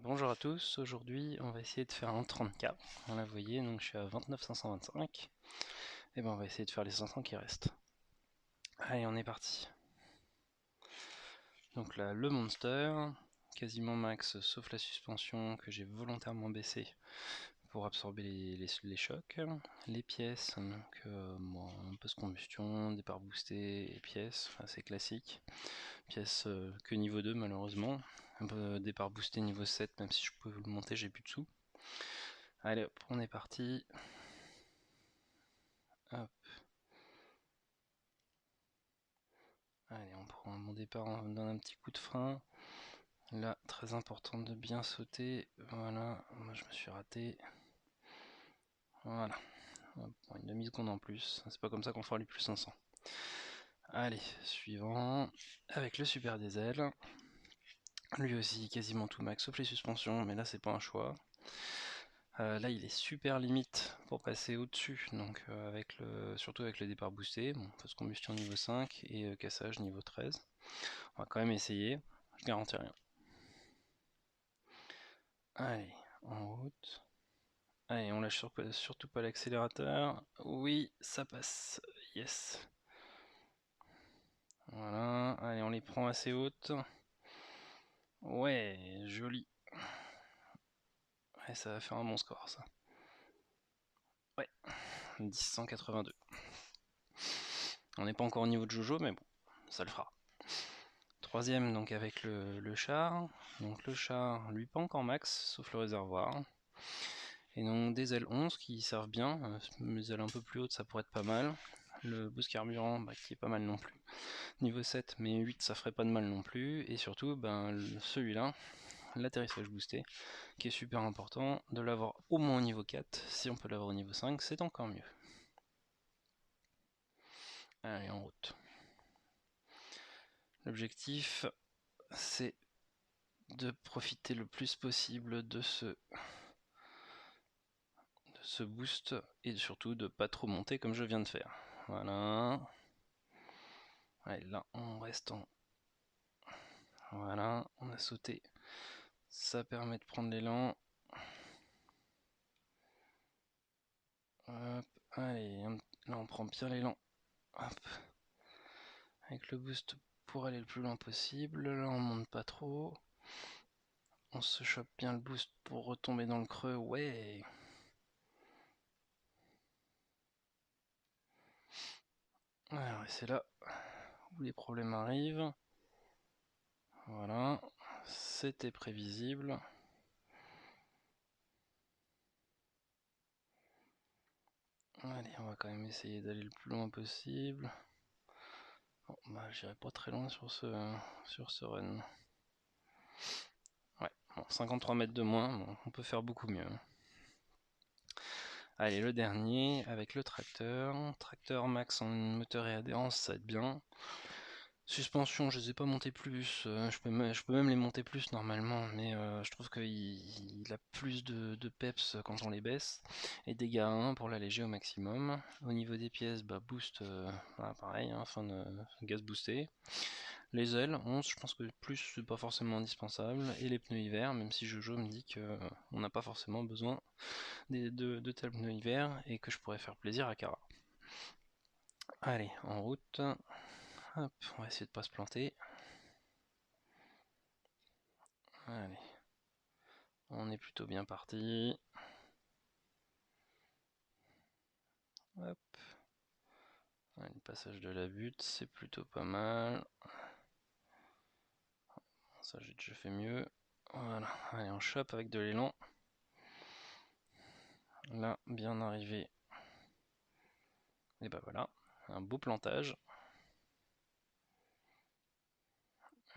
Bonjour à tous, aujourd'hui on va essayer de faire un 30K. Là vous voyez, donc je suis à 29 525. Et ben on va essayer de faire les 500 qui restent. Allez, on est parti. Donc là, le monster, quasiment max sauf la suspension que j'ai volontairement baissée pour absorber les chocs. Les pièces, donc bon, un peu de combustion, départ boosté et pièces, assez classique. Pièces que niveau 2 malheureusement. Un peu départ boosté niveau 7, même si je pouvais le monter, j'ai plus de sous. Allez hop, on est parti. Hop. Allez, on prend un bon départ, on donne un petit coup de frein. Là, très important de bien sauter. Voilà, moi je me suis raté. Voilà, hop, une demi-seconde en plus. C'est pas comme ça qu'on fera les plus 500. Allez, suivant. Avec le super diesel. Lui aussi, quasiment tout max, sauf les suspensions, mais là c'est pas un choix. Là il est super limite pour passer au-dessus, donc surtout avec le départ boosté, bon, fausse combustion niveau 5 et cassage niveau 13. On va quand même essayer, je garantis rien. Allez, en route. Allez, on lâche surtout pas l'accélérateur. Oui, ça passe. Yes. Voilà, allez, on les prend assez hautes. Ouais, joli. Ouais, ça va faire un bon score, ça. Ouais, 1082. On n'est pas encore au niveau de Jojo, mais bon, ça le fera. Troisième, donc avec le char. Donc le char, lui, pas encore max, sauf le réservoir. Et donc des ailes 11 qui servent bien. Les ailes un peu plus hautes, ça pourrait être pas mal. Le boost carburant, qui est pas mal non plus. Niveau 7, mais 8, ça ferait pas de mal non plus. Et surtout, celui-là, l'atterrissage boosté, qui est super important, de l'avoir au moins au niveau 4. Si on peut l'avoir au niveau 5, c'est encore mieux. Allez, en route. L'objectif, c'est de profiter le plus possible de ce boost et surtout de pas trop monter comme je viens de faire. Voilà. Allez, là, on reste en... Voilà, on a sauté. Ça permet de prendre l'élan. Hop, allez, là on prend bien l'élan. Hop. Avec le boost pour aller le plus loin possible. Là on monte pas trop. On se chope bien le boost pour retomber dans le creux. Ouais. Alors c'est là où les problèmes arrivent. Voilà. C'était prévisible. Allez, on va quand même essayer d'aller le plus loin possible. Bon, j'irai pas très loin sur ce run. Ouais, bon, 53 mètres de moins, bon, on peut faire beaucoup mieux. Allez, le dernier, avec le tracteur. Tracteur max en moteur et adhérence, ça va être bien. Suspension, je les ai pas montées plus, je peux même les monter plus normalement, mais je trouve qu'il a plus de peps quand on les baisse. Et dégâts 1 pour l'alléger au maximum. Au niveau des pièces, boost, voilà, pareil, hein, fin de gaz boosté. Les ailes, 11, je pense que plus c'est pas forcément indispensable. Et les pneus hiver, même si Jojo me dit qu'on n'a pas forcément besoin de tels pneus hiver et que je pourrais faire plaisir à Kara. Allez, en route. Hop, on va essayer de pas se planter. Allez, on est plutôt bien parti. Hop. Allez, le passage de la butte, c'est plutôt pas mal. Ça, j'ai déjà fait mieux. Voilà, allez, on chope avec de l'élan. Là, bien arrivé. Et bah voilà, un beau plantage.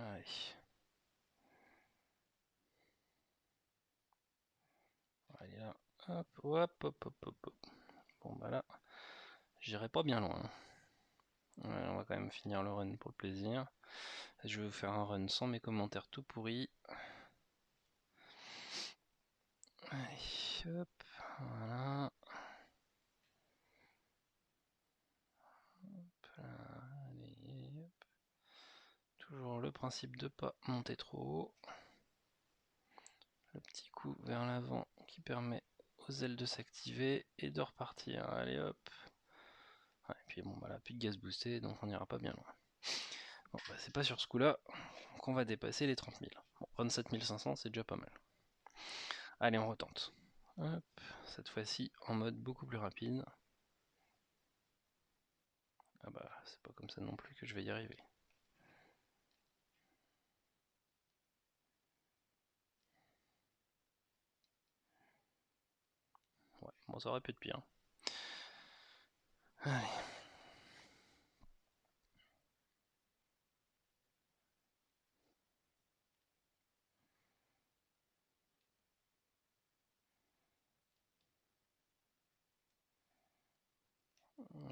Allez. Allez là, hop, hop, hop, hop, hop, hop. Bon bah là, j'irai pas bien loin. Ouais, on va quand même finir le run pour le plaisir. Je vais vous faire un run sans mes commentaires tout pourris. Allez, hop, voilà. Hop là, allez, hop. Toujours le principe de pas monter trop haut. Le coup vers l'avant qui permet aux ailes de s'activer et de repartir. Allez hop. Ouais, et puis bon, bah là, plus de gaz boosté, donc on n'ira pas bien loin. Bon, bah, c'est pas sur ce coup-là qu'on va dépasser les 30 000. Bon, 27 500, c'est déjà pas mal. Allez, on retente. Hop, cette fois-ci en mode beaucoup plus rapide. Ah bah, c'est pas comme ça non plus que je vais y arriver. Ouais, bon, ça aurait pu être pire. Allez.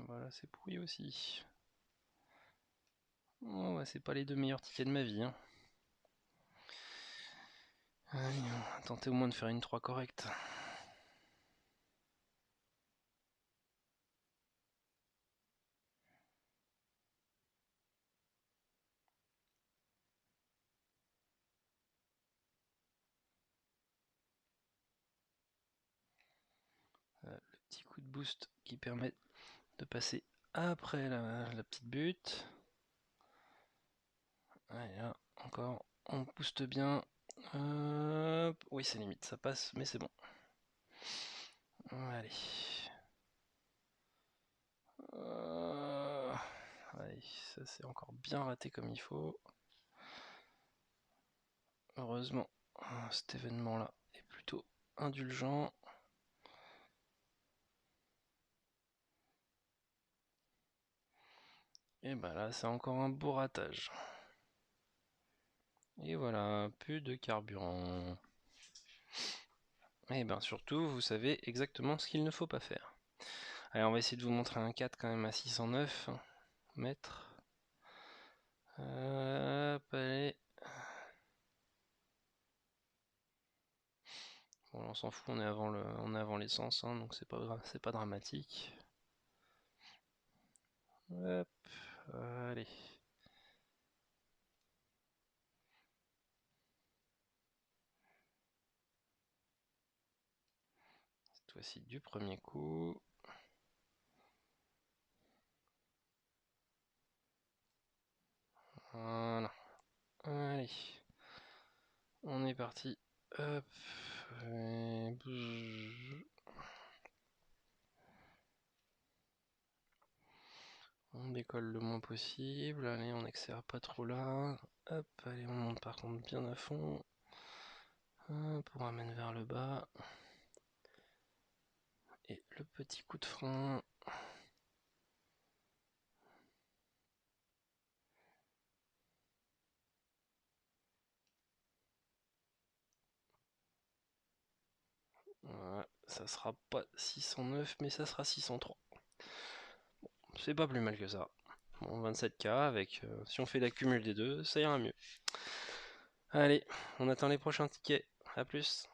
Voilà, c'est pourri aussi. Oh, bah, c'est pas les 2 meilleurs tickets de ma vie. Hein. Allez, on va tenter au moins de faire une 3 correcte. Le petit coup de boost qui permet de passer après la petite butte. Allez, là, encore, on booste bien. Oui, c'est limite, ça passe, mais c'est bon. Allez. Allez, ça c'est encore bien raté comme il faut. Heureusement, cet événement-là est plutôt indulgent. Et bah là, c'est encore un beau ratage. Et voilà, plus de carburant. Et ben surtout, vous savez exactement ce qu'il ne faut pas faire. Allez, on va essayer de vous montrer un 4 quand même à 609 mètres. Allez. Bon, on s'en fout, on est avant l'essence, hein, donc c'est pas dramatique. Hop, allez. Cette fois-ci du premier coup. Voilà. Allez. On est parti. Hop. On décolle le moins possible. Allez, on n'accélère pas trop là. Hop, allez, on monte par contre bien à fond. Hop, on ramène vers le bas. Et le petit coup de frein. Voilà, ça sera pas 609, mais ça sera 603. Bon, c'est pas plus mal que ça. Bon, 27K avec, si on fait l'accumul des deux, ça ira mieux. Allez, on attend les prochains tickets. A plus.